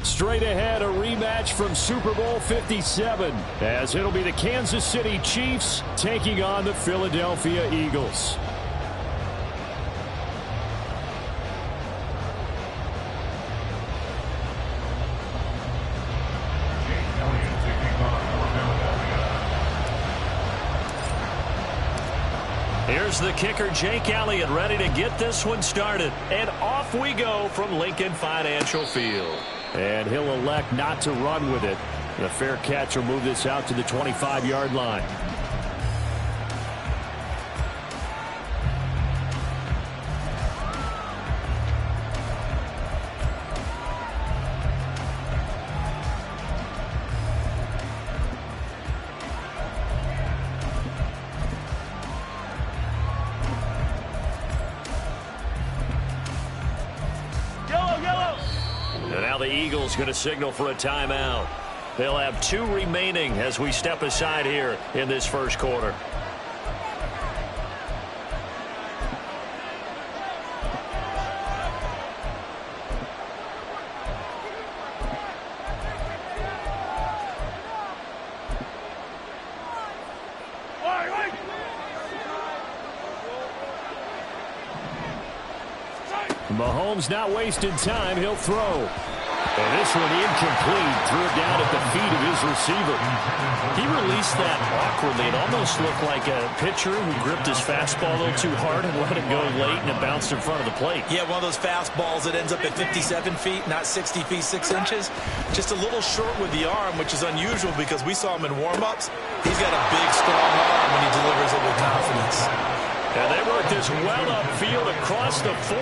Straight ahead, a rematch from Super Bowl 57, as it'll be the Kansas City Chiefs taking on the Philadelphia Eagles. Here's the kicker, Jake Elliott, ready to get this one started. And off we go from Lincoln Financial Field. And he'll elect not to run with it. The fair catch will move this out to the 25-yard line. Going to signal for a timeout. They'll have 2 remaining as we step aside here in this first quarter. Mahomes not wasting time. He'll throw. And this one incomplete. Threw it down at the feet of his receiver. He released that awkwardly. It almost looked like a pitcher who gripped his fastball a little too hard and let it go late, and it bounced in front of the plate. Yeah, one of those fastballs that ends up at 57 feet, not 60 feet, 6 inches. Just a little short with the arm, which is unusual because we saw him in warm-ups. He's got a big, strong arm when he delivers it with confidence. And they work this well upfield across the 45.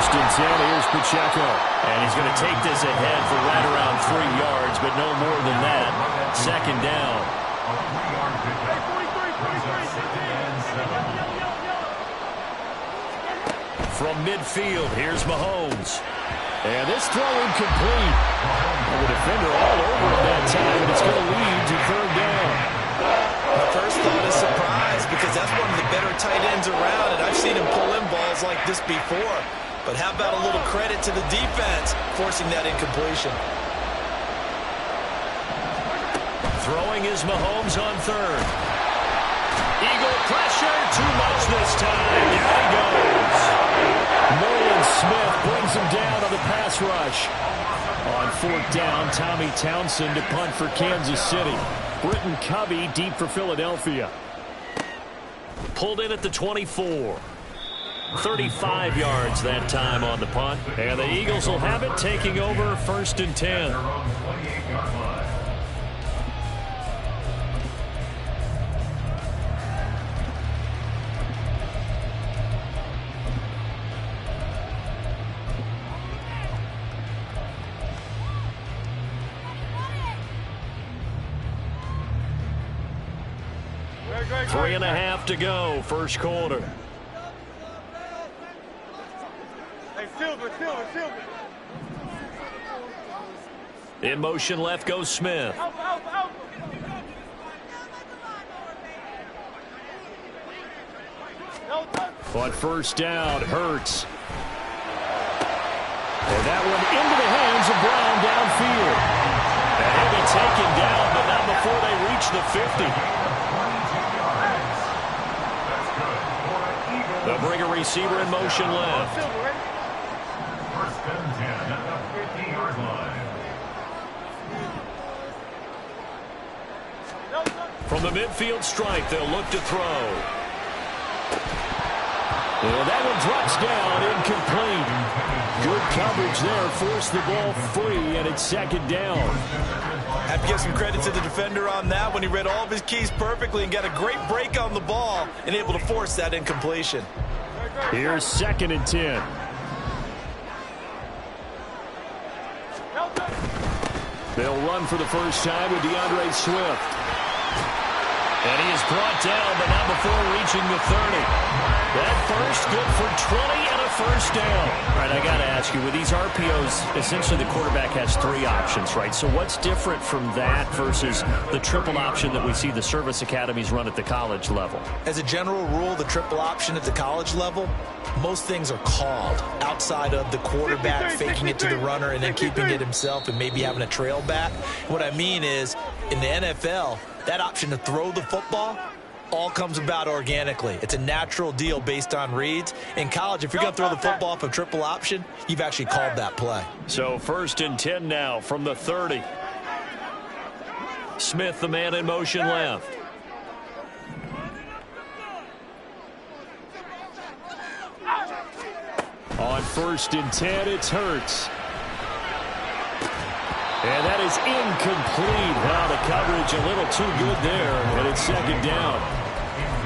First and 10, here's Pacheco. And he's going to take this ahead for right around 3 yards, but no more than that. Second down. From midfield, here's Mahomes. And this throw incomplete. The defender all over him that time, and it's going to lead to third down. My first thought is surprise, because that's one of the better tight ends around, and I've seen him pull in balls like this before. But how about a little credit to the defense forcing that incompletion? Throwing is Mahomes on third. Eagle pressure, too much this time. There he goes. Nolan Smith brings him down on the pass rush. On fourth down, Tommy Townsend to punt for Kansas City. Britton Covey deep for Philadelphia. Pulled in at the 24. 35 yards that time on the punt. And the Eagles will have it, taking over first and 10. Three and a half to go, first quarter. In motion left goes Smith. On first down, Hurts. And that one into the hands of Brown downfield. And he'll be taken down, but not before they reach the 50. They'll bring a receiver in motion left. First and 10 at the 50-yard line. From the midfield stripe, they'll look to throw. And that one drops down, incomplete. Good coverage there, forced the ball free, and it's second down. Have to give some credit to the defender on that when he read all of his keys perfectly and got a great break on the ball and able to force that incompletion. Here's second and 10. They'll run for the first time with DeAndre Swift. And he is brought down, but not before reaching the 30. That first, good for 20 and a first down. All right, I got to ask you, with these RPOs, essentially the quarterback has 3 options, right? So what's different from that versus the triple option that we see the service academies run at the college level? As a general rule, the triple option at the college level, most things are called outside of the quarterback faking it to the runner and then keeping it himself and maybe having a trail back. What I mean is, in the NFL, that option to throw the football all comes about organically. It's a natural deal based on reads. In college, if you're going to throw the football off a triple option, you've actually called that play. So 1st and 10 now from the 30. Smith, the man in motion left. On 1st and 10, it's Hurts. And that is incomplete. Now the coverage a little too good there, and it's 2nd down.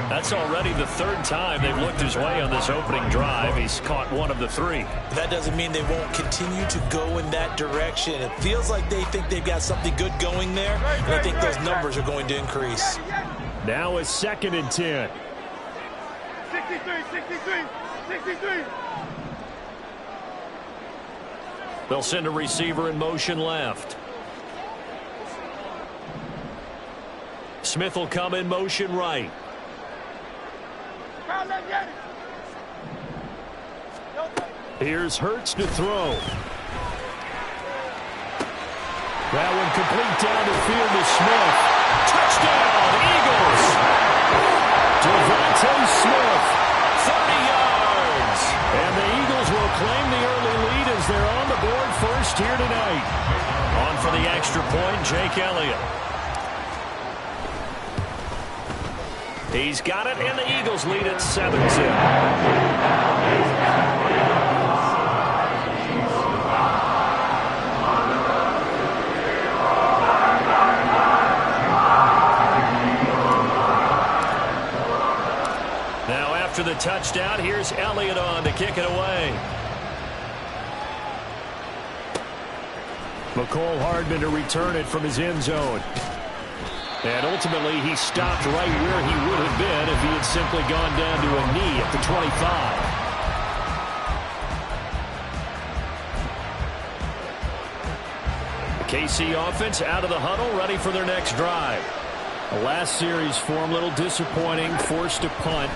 That's already the 3rd time they've looked his way on this opening drive. He's caught 1 of the 3. That doesn't mean they won't continue to go in that direction. It feels like they think they've got something good going there, and I think those numbers are going to increase. Now it's 2nd and 10. 63. They'll send a receiver in motion left. Smith will come in motion right. Here's Hurts to throw. That one complete down the field to Smith. Touchdown, Eagles! Devontae Smith, 30 yards. And the Eagles will claim the early lead as they're on the board first here tonight. On for the extra point, Jake Elliott. He's got it, and the Eagles lead at 7-0. Now after the touchdown, here's Elliott on to kick it away. McCole Hardman to return it from his end zone. And ultimately, he stopped right where he would have been if he had simply gone down to a knee at the 25. The KC offense out of the huddle, ready for their next drive. The last series for them, a little disappointing, forced to punt.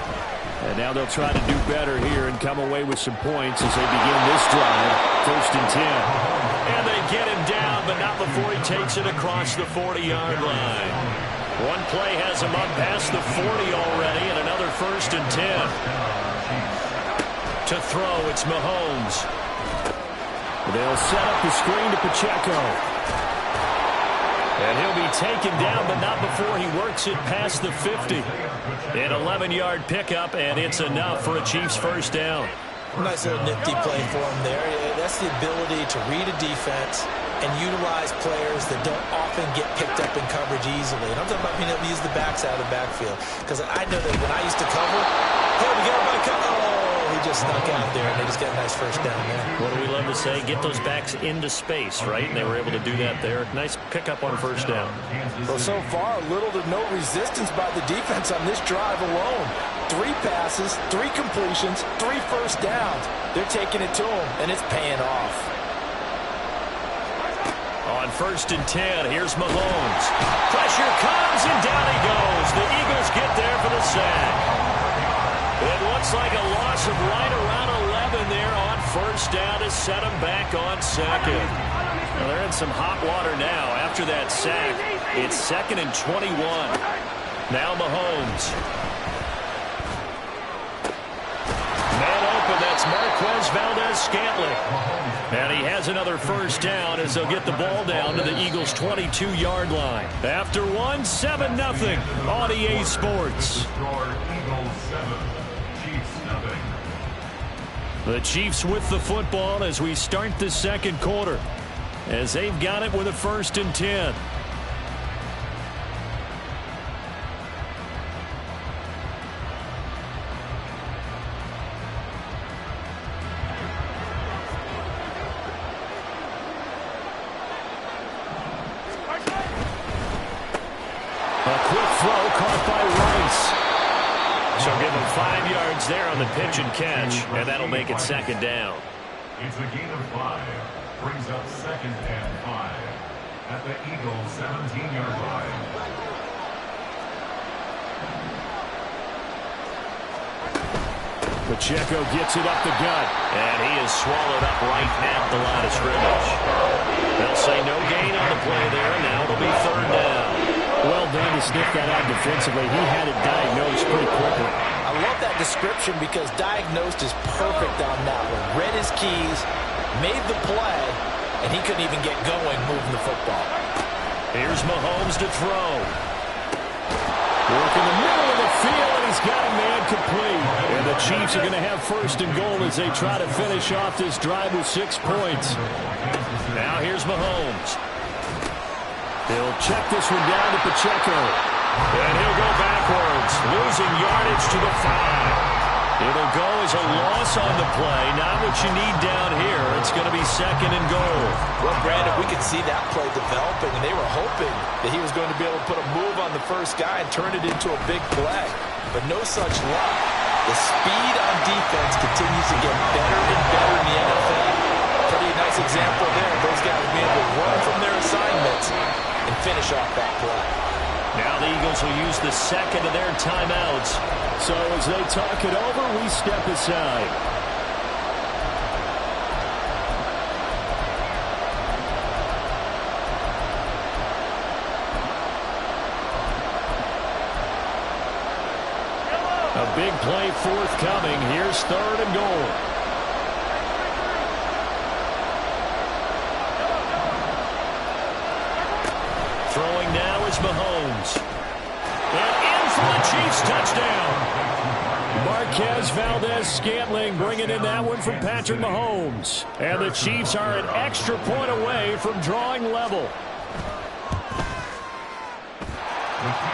And now they'll try to do better here and come away with some points as they begin this drive. 1st and 10. And they get him down, but not before he takes it across the 40-yard line. One play has him up past the 40 already, and another 1st and 10. To throw, it's Mahomes. They'll set up the screen to Pacheco. And he'll be taken down, but not before he works it past the 50. An 11-yard pickup, and it's enough for a Chiefs first down. Nice little nifty play for him there. That's the ability to read a defense and utilize players that don't often get picked up in coverage easily. And I'm talking about being able to use the backs out of the backfield. Because I know that when I used to cover, hey, we got everybody cover. Oh, he just snuck out there, and they just got a nice first down there. What do we love to say? Get those backs into space, right? And they were able to do that there. Nice pickup on first down. Well, so far, little to no resistance by the defense on this drive alone. 3 passes, 3 completions, 3 first downs. They're taking it to him, and it's paying off. On 1st and 10, here's Mahomes. Pressure comes, and down he goes. The Eagles get there for the sack. It looks like a loss of right around 11 there on first down to set them back on 2nd. Well, they're in some hot water now. After that sack, it's 2nd and 21. Now Mahomes. Man open, that's Marquez Valdez-Scantling. And he has another first down as they'll get the ball down to the Eagles' 22-yard line. After 1, 7-0 on EA Sports. The Chiefs with the football as we start the 2nd quarter, as they've got it with a 1st and 10. A quick throw caught by Rice. She'll give him 5 yards there on the pitch and catch, and that'll make it second down. It's a gain of 5. Brings up 2nd and 5 at the Eagles' 17-yard line. Pacheco gets it up the gut, and he is swallowed up right at the line of scrimmage. They'll say no gain on the play there. Now it'll be 3rd down. Well done to sniff that out defensively. He had it diagnosed pretty quickly. I love that description because diagnosed is perfect on that one. Read his keys, made the play, and he couldn't even get going moving the football. Here's Mahomes to throw. Work in the middle of the field, and he's got a man complete. And the Chiefs are going to have 1st and goal as they try to finish off this drive with 6 points. Now here's Mahomes. He'll check this one down to Pacheco. And he'll go backwards, losing yardage to the 5. It'll go as a loss on the play. Not what you need down here. It's going to be 2nd and goal. Well, Brandon, we could see that play developing, and they were hoping that he was going to be able to put a move on the first guy and turn it into a big play. But no such luck. The speed on defense continues to get better and better in the NFL. Pretty nice example there. Those guys being able to run from their assignments and finish off that play. Now the Eagles will use the 2nd of their timeouts. So as they talk it over, we step aside. A big play forthcoming. Here's 3rd and goal. Throwing now is Mahomes. And in for the Chiefs touchdown. Marquez Valdez-Scantling bringing in that one from Patrick Mahomes. And the Chiefs are an extra point away from drawing level.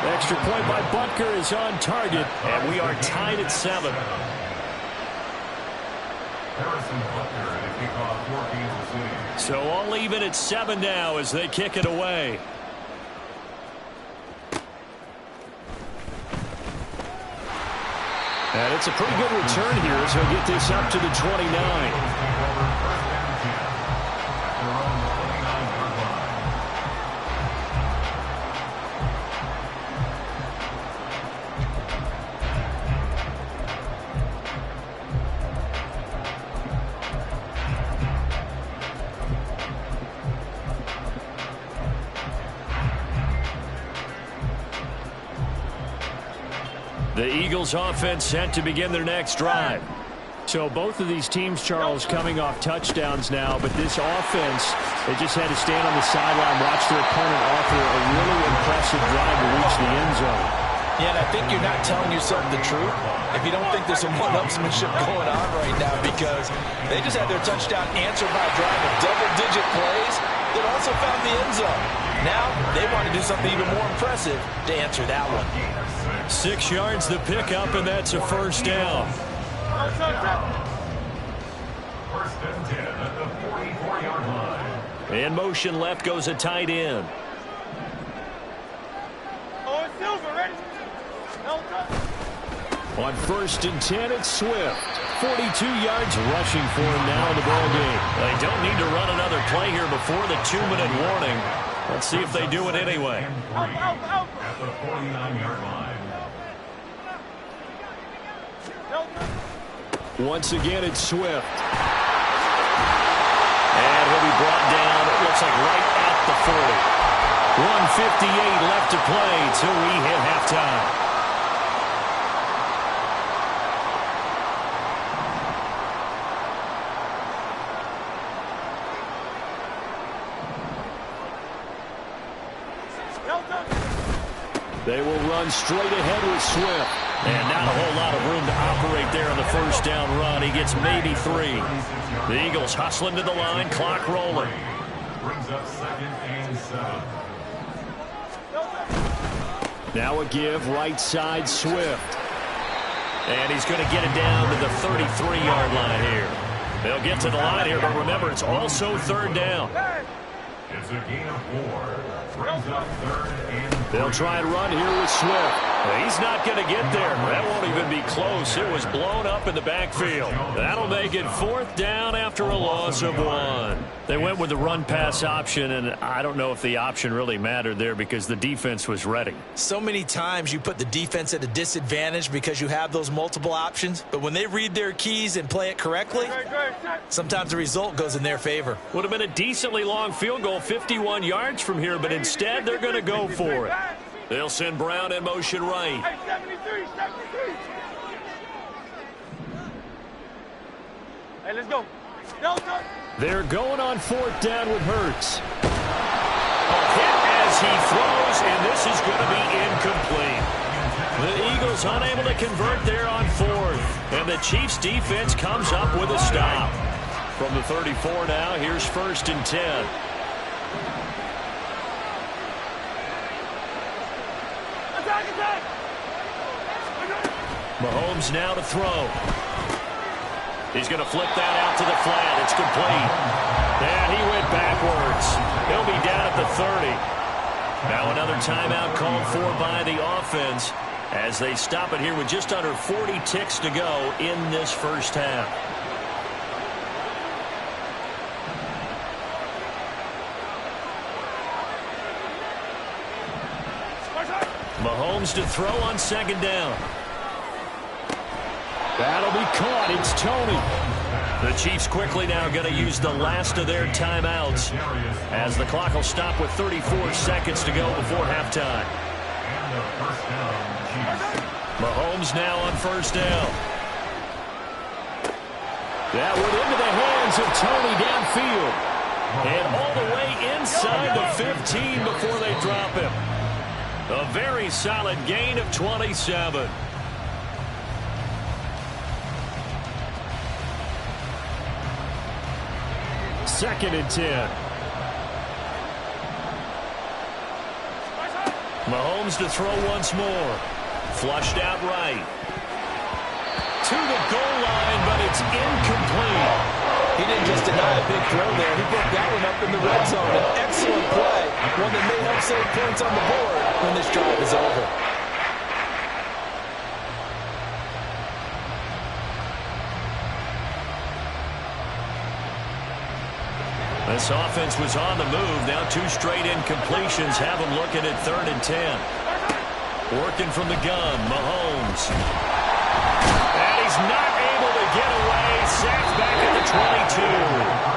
Extra point by Butker is on target, and we are tied at 7. Harrison Butker to kick off for Kansas City. So all even at 7 now as they kick it away. And it's a pretty good return here, so he'll get this up to the 29. The Eagles offense set to begin their next drive. So both of these teams, Charles, coming off touchdowns now, but this offense, they just had to stand on the sideline, watch their opponent offer a really impressive drive to reach the end zone. Yeah, and I think you're not telling yourself the truth if you don't think there's some one-upsmanship going on right now, because they just had their touchdown answered by a drive of double-digit plays that also found the end zone. Now they want to do something even more impressive to answer that one. 6 yards the pickup, and that's a 1st down. 1st and 10 at the 44-yard line. In motion left goes a tight end. Oh, it's Silver, ready? On 1st and 10, it's Swift. 42 yards rushing for him now in the ball game. They don't need to run another play here before the 2-minute warning. Let's see if they do it anyway. At the 49-yard line. Once again, it's Swift. And he'll be brought down, it looks like right at the 40. 1:58 left to play till we hit halftime. They will run straight ahead with Swift. And not a whole lot of room to operate there on the 1st down run. He gets maybe 3. The Eagles hustling to the line, clock rolling. Brings up 2nd and 7. Now a give, right side, Swift. And he's going to get it down to the 33-yard line here. They'll get to the line here, but remember, it's also 3rd down. It's a gain of 4. Brings up 3rd and 3. They'll try and run here with Swift. He's not going to get there. That won't even be close. It was blown up in the backfield. That'll make it 4th down after a loss of 1. They went with the run-pass option, and I don't know if the option really mattered there because the defense was ready. So many times you put the defense at a disadvantage because you have those multiple options, but when they read their keys and play it correctly, sometimes the result goes in their favor. Would have been a decently long field goal, 51 yards from here, but instead they're going to go for it. They'll send Brown in motion right. Hey, 73, 73. Hey, let's go. They're going on 4th down with Hurts. A hit as he throws, and this is going to be incomplete. The Eagles unable to convert there on 4th, and the Chiefs defense comes up with a stop. From the 34 now, here's 1st and 10. Mahomes now to throw. He's going to flip that out to the flat. It's complete. And he went backwards. He'll be down at the 30. Now another timeout called for by the offense as they stop it here with just under 40 ticks to go in this first half. Mahomes to throw on 2nd down. That'll be caught. It's Tony. The Chiefs quickly now going to use the last of their timeouts as the clock will stop with 34 seconds to go before halftime. Mahomes now on 1st down. That went into the hands of Tony downfield. And all the way inside the 15 before they drop him. A very solid gain of 27. Second and 10. Mahomes to throw once more. Flushed out right. To the goal line, but it's incomplete. He didn't just deny a big throw there. He put that one up in the red zone. An excellent play. One that may help save points on the board when this drive is over. This offense was on the move. Now 2 straight incompletions have them looking at 3rd and 10. Working from the gun, Mahomes. And he's not able to get away. Sacked back at the 22.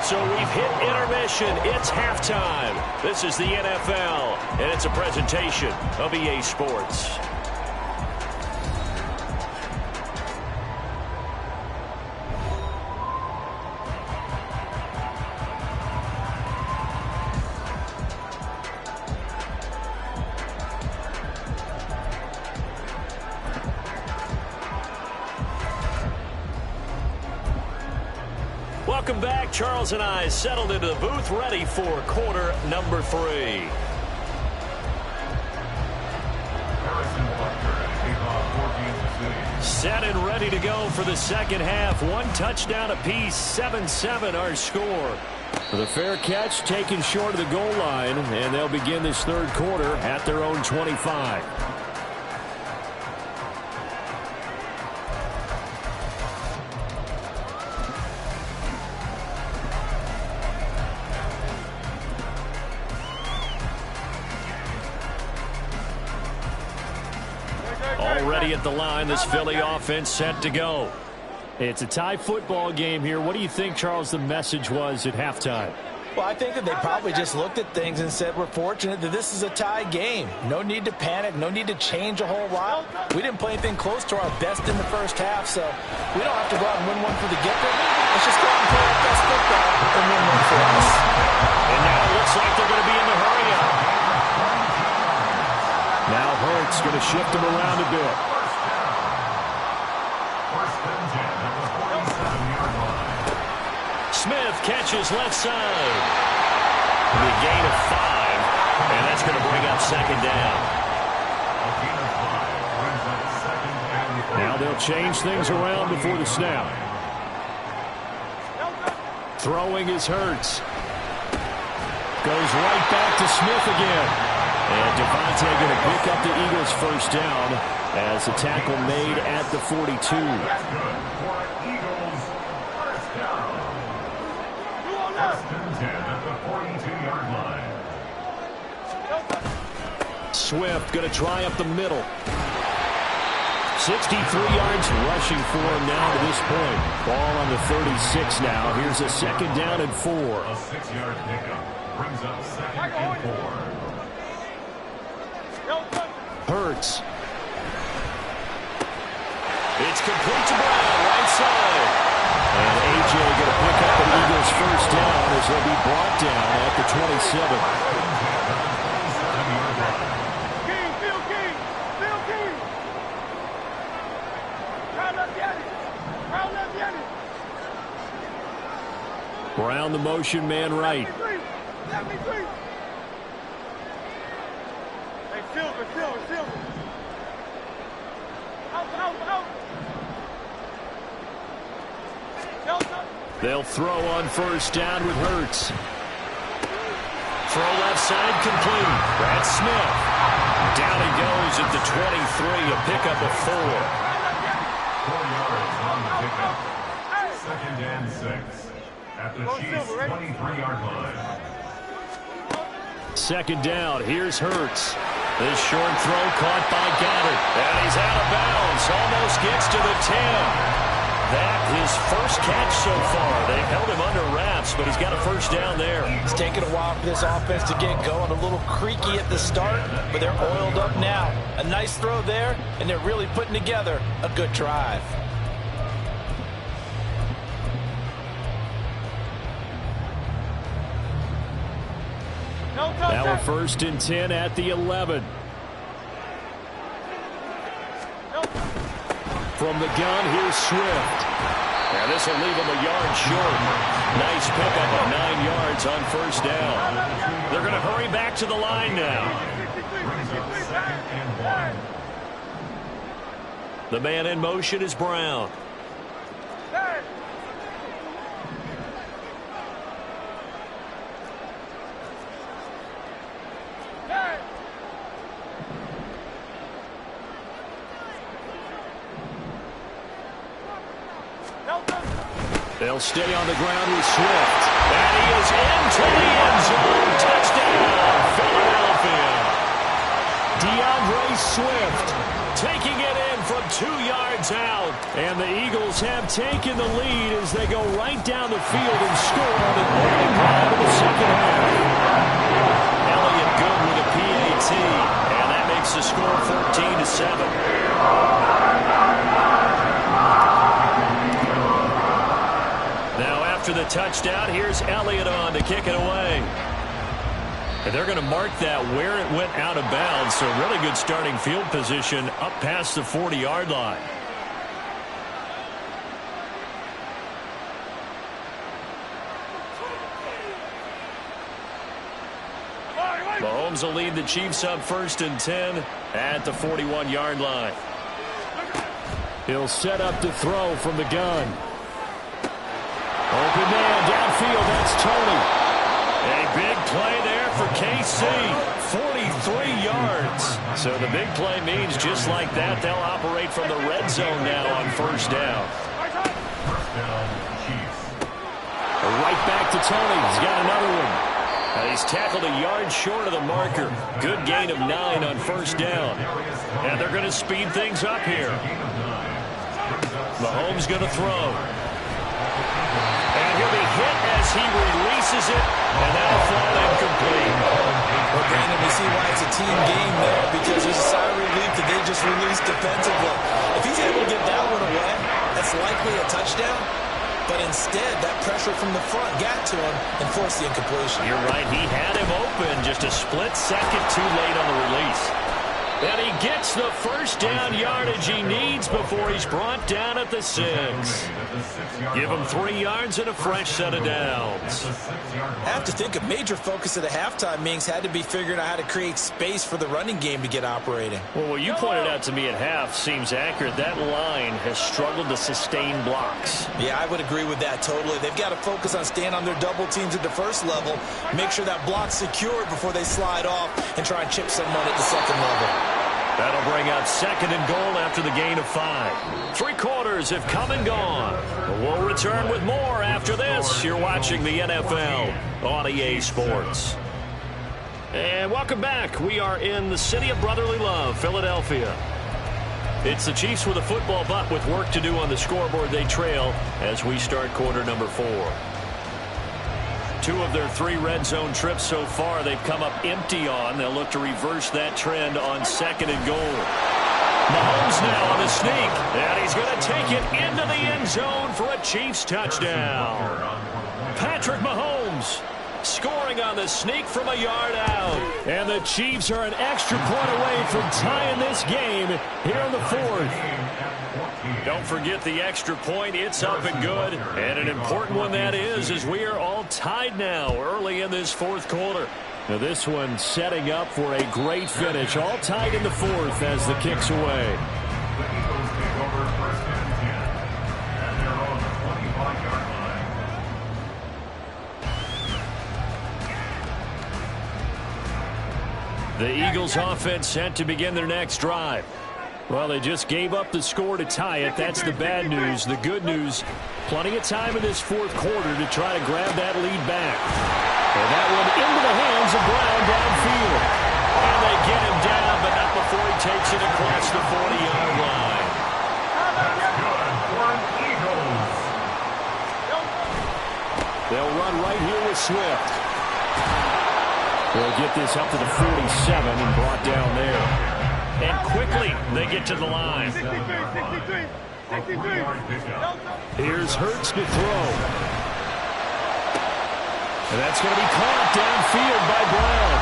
So we've hit intermission. It's halftime. This is the NFL, and it's a presentation of EA Sports. Welcome back. Charles and I settled into the booth, ready for quarter number 3. Set and ready to go for the second half. 1 touchdown apiece, 7-7 our score. The fair catch taken short of the goal line, and they'll begin this 3rd quarter at their own 25. Already at the line, this Philly offense set to go. It's a tie football game here. What do you think, Charles, the message was at halftime? Well, I think that they probably just looked at things and said, we're fortunate that this is a tie game. No need to panic. No need to change a whole lot. We didn't play anything close to our best in the first half, so we don't have to go out and win one for the get-go. Let's just go out and play our best football and win one for us. And now it looks like they're going to be in the hurry-up. Now Hurts going to shift him around a bit. Smith catches left side. The gain of 5, and that's going to bring up 2nd down. Now they'll change things around before the snap. Throwing is Hurts. Goes right back to Smith again. And Devontae going to pick up the Eagles' first down as the tackle made at the 42. That's good for Eagles first down. First and 10 at the 42-yard line. Swift going to try up the middle. 63 yards rushing for him now to this point. Ball on the 36 now. Here's a second down and 4. A 6-yard pickup brings up second and 4. Hurts. It's complete to Brown, right side. And A.J. going to pick up the Eagles' first down as they'll be brought down at the 27. Brown, the motion man right. Hey, Silver. Out. They'll throw on first down with Hurts. Throw left side complete. Brad Smith. Down he goes at the 23, a pickup of 4. 4 yards on the pickup. Second and 6 at the Chiefs' 23-yard line. Second down. Here's Hurts. This short throw caught by Goddard. And he's out of bounds. Almost gets to the 10. That his first catch so far. They've held him under wraps, but he's got a first down there. It's taken a while for this offense to get going. A little creaky at the start, but they're oiled up now. A nice throw there, and they're really putting together a good drive. Now a first and 10 at the 11. From the gun, here's Swift. And this will leave him a yard short. Nice pickup of 9 yards on first down. They're going to hurry back to the line now. The man in motion is Brown. They'll stay on the ground with Swift. And he is into the end zone. Touchdown, Philadelphia. DeAndre Swift taking it in from 2 yards out. And the Eagles have taken the lead as they go right down the field and score on the opening drive of the second half. Elliott good with a PAT. And that makes the score 14-7. After the touchdown, here's Elliott on to kick it away. And they're going to mark that where it went out of bounds, so really good starting field position up past the 40-yard line. Mahomes will lead the Chiefs up first and 10 at the 41-yard line. He'll set up to throw from the gun. Open man downfield, that's Tony. A big play there for KC. 43 yards. So the big play means just like that, they'll operate from the red zone now on first down. First down, Chiefs. Right back to Tony. He's got another one. And he's tackled a yard short of the marker. Good gain of 9 on first down. And they're going to speed things up here. Mahomes going to throw. And he'll be hit as he releases it, and that'll fall incomplete. Well, Brandon, we see why it's a team game there, because there's a sigh of relief that they just released defensively. If he's able to get that one away, that's likely a touchdown. But instead, that pressure from the front got to him and forced the incompletion. You're right. He had him open, just a split second too late on the release. And he gets the first down yardage he needs before he's brought down at the 6. Give him 3 yards and a fresh set of downs. I have to think a major focus of the halftime meetings had to be figuring out how to create space for the running game to get operating. Well, what you pointed out to me at half seems accurate. That line has struggled to sustain blocks. Yeah, I would agree with that totally. They've got to focus on staying on their double teams at the first level, make sure that block's secured before they slide off and try and chip someone at the second level. That'll bring out 2nd and goal after the gain of 5. 3 quarters have come and gone. We'll return with more after this. You're watching the NFL on EA Sports. And welcome back. We are in the city of brotherly love, Philadelphia. It's the Chiefs with a football, but with work to do on the scoreboard, they trail as we start quarter number 4. 2 of their 3 red zone trips so far they've come up empty on. They'll look to reverse that trend on 2nd and goal. Mahomes now on the sneak, and he's going to take it into the end zone for a Chiefs touchdown. Patrick Mahomes scoring on the sneak from a yard out. And the Chiefs are an extra point away from tying this game here in the 4th. Don't forget the extra point. It's up and good. And an important one that is, as we are all tied now early in this 4th quarter. Now this one setting up for a great finish. All tied in the 4th as the kick's away. The Eagles take over 1st and 10. And they're on the 25-yard line. The Eagles offense set to begin their next drive. Well, they just gave up the score to tie it. That's the bad news. The good news, plenty of time in this 4th quarter to try to grab that lead back. And that one into the hands of Brown downfield. And they get him down, but not before he takes it across the 40-yard line. Good for an Eagles. They'll run right here with Swift. They'll get this up to the 47 and brought down there. And quickly, they get to the line. 63. Here's Hurts to throw. And that's going to be caught downfield by Brown.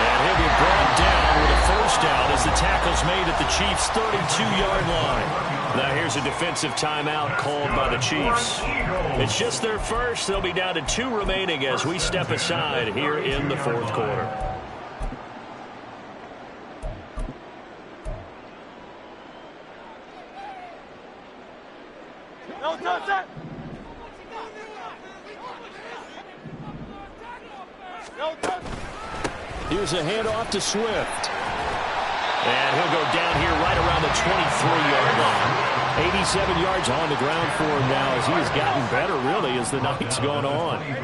And he'll be brought down with a first down as the tackle's made at the Chiefs' 32-yard line. Now here's a defensive timeout called by the Chiefs. It's just their first. They'll be down to 2 remaining as we step aside here in the 4th quarter. No touch that. No touch. Here's a handoff to Swift. And he'll go down here right around the 23-yard line. 87 yards on the ground for him now as he has gotten better, really, as the night's gone on. 10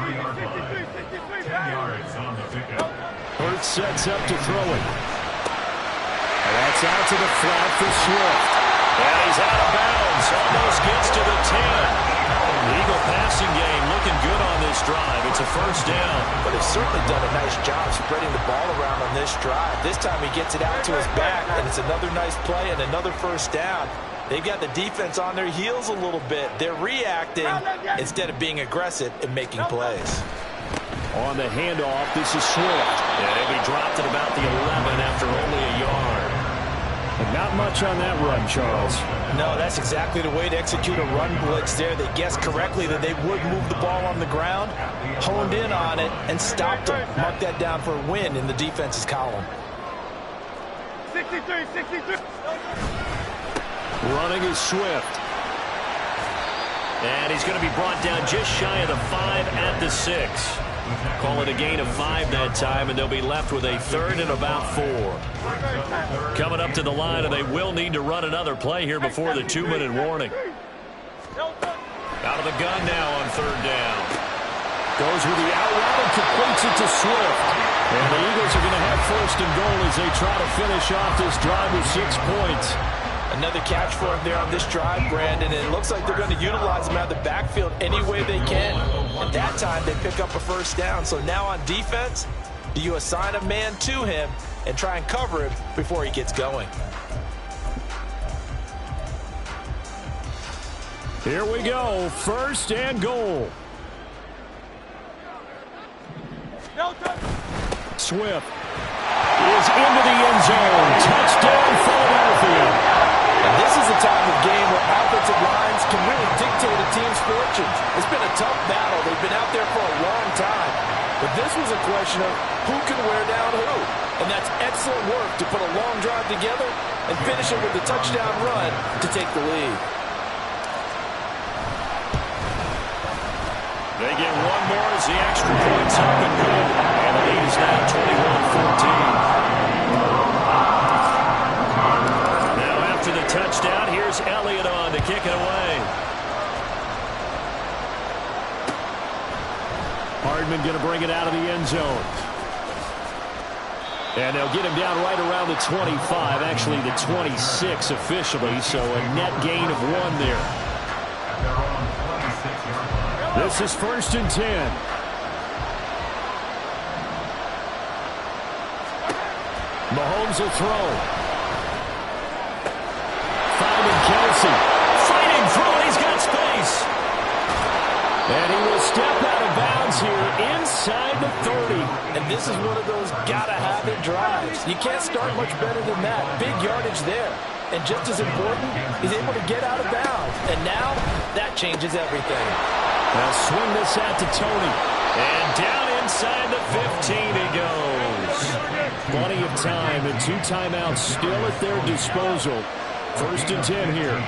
yards on the pickup. Hurts sets up to throw it. And that's out to the flat for Swift. And he's out of bounds. Almost gets to the 10. The Eagle passing game looking good on this drive. It's a first down. But they've certainly done a nice job spreading the ball around on this drive. This time he gets it out to his back, and it's another nice play and another first down. They've got the defense on their heels a little bit. They're reacting instead of being aggressive and making plays. On the handoff, this is Swift. And he'll be dropped at about the 11 after only a yard. And not much on that run, Charles. No, that's exactly the way to execute a run blitz there. They guessed correctly that they would move the ball on the ground, honed in on it, and stopped them. Mark that down for a win in the defense's column. 63. Running is Swift. And he's going to be brought down just shy of the 5 at the 6. Call it a gain of 5 that time, and they'll be left with a 3rd and about 4. Coming up to the line, and they will need to run another play here before the 2-minute warning. Out of the gun now on 3rd down. Goes with the out route and completes it to Swift. And the Eagles are going to have 1st and goal as they try to finish off this drive with 6 points. Another catch for him there on this drive, Brandon. And it looks like they're going to utilize him out of the backfield any way they can. And that time they pick up a first down. So now on defense, do you assign a man to him and try and cover him before he gets going? Here we go. 1st and goal. No touch. Swift is goes into the end zone. Touchdown, Philadelphia. And this is the type of game where offensive lines can really dictate a team's fortunes. It's been a tough battle. They've been out there for a long time. But this was a question of who can wear down who. And that's excellent work to put a long drive together and finish it with a touchdown run to take the lead. They get one more as the extra point's up and good. And the lead is now 21-14. Now after the touchdown, here's Elliott on to kick it away. Hardman going to bring it out of the end zone. And they'll get him down right around the 25, actually the 26 officially, so a net gain of 1 there. This is 1st and 10. Mahomes will throw. Finding Kelsey. Fighting through. He's got space. And he will step out of bounds here inside the 30. And this is one of those gotta-have-it drives. You can't start much better than that. Big yardage there. And just as important, he's able to get out of bounds. And now, that changes everything. They'll swing this out to Tony. And down inside the 15 he goes. Plenty of time and 2 timeouts still at their disposal. 1st and 10 here.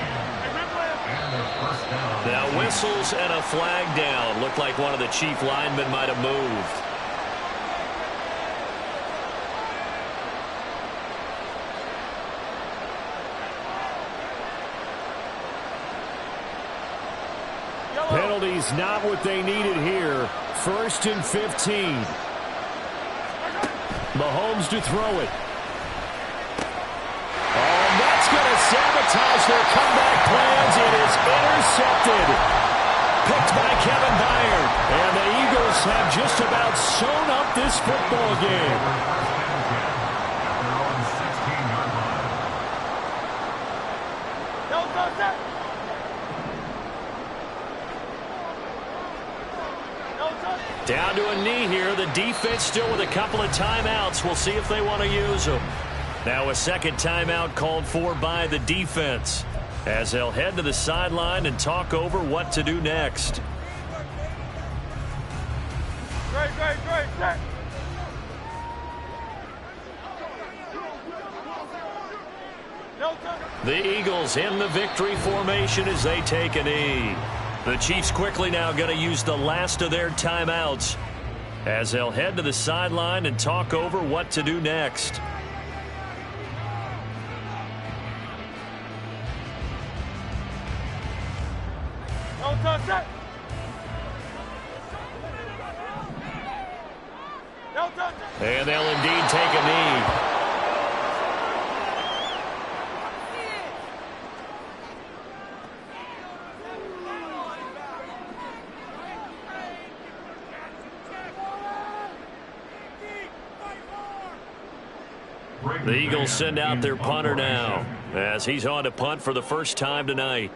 Now whistles and a flag down. Looked like one of the chief linemen might have moved. Penalties not what they needed here. 1st and 15. Mahomes to throw it. Oh, and that's going to sabotage their comeback plans. It is intercepted. Picked by Kevin Byard. And the Eagles have just about sewn up this football game. Down to a knee here. The defense still with a couple of timeouts. We'll see if they want to use them. Now a second timeout called for by the defense as they'll head to the sideline and talk over what to do next. Great. The Eagles in the victory formation as they take a knee. The Chiefs quickly now going to use the last of their timeouts as they'll head to the sideline and talk over what to do next. Don't touch it. Don't touch it. And they'll indeed take a knee. The Eagles send out their punter now as he's on to punt for the first time tonight.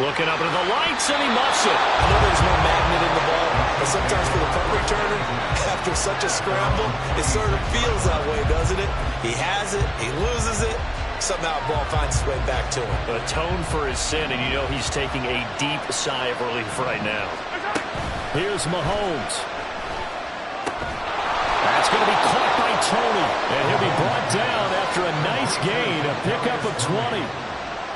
Looking up into the lights, and he muffs it. I know there's no magnet in the ball, but sometimes for the punt returner, after such a scramble, it sort of feels that way, doesn't it? He has it, he loses it, somehow the ball finds its way back to him. A tone for his sin, and you know he's taking a deep sigh of relief right now. Here's Mahomes. That's going to be caught by Tony, and he'll be brought down after a nice gain, a pickup of 20.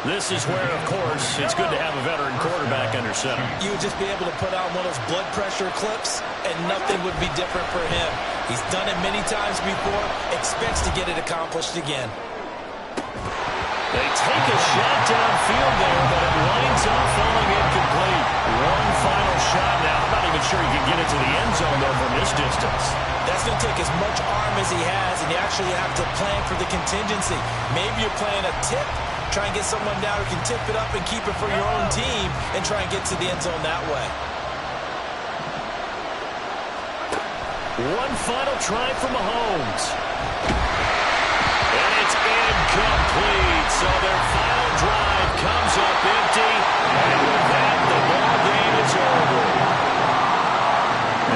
This is where, of course, it's good to have a veteran quarterback under center. You would just be able to put on one of those blood pressure clips, and nothing would be different for him. He's done it many times before, expects to get it accomplished again. They take a shot downfield there, but it winds up falling incomplete. One final shot now. I'm not even sure he can get it to the end zone, though, from this distance. That's going to take as much arm as he has, and you actually have to plan for the contingency. Maybe you're playing a tip, Try and get someone down who can tip it up and keep it for your own team and try and get to the end zone that way. One final try for Mahomes. And it's incomplete. So their final drive comes up empty. And with that, the ball game is over.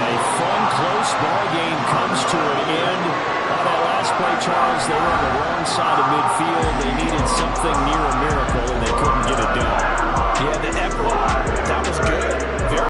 A fun, close ball game comes to an end. On that last play, Charles, they were on the wrong side of midfield. They needed something near a miracle, and they couldn't get it done. Yeah, the effort, that was good.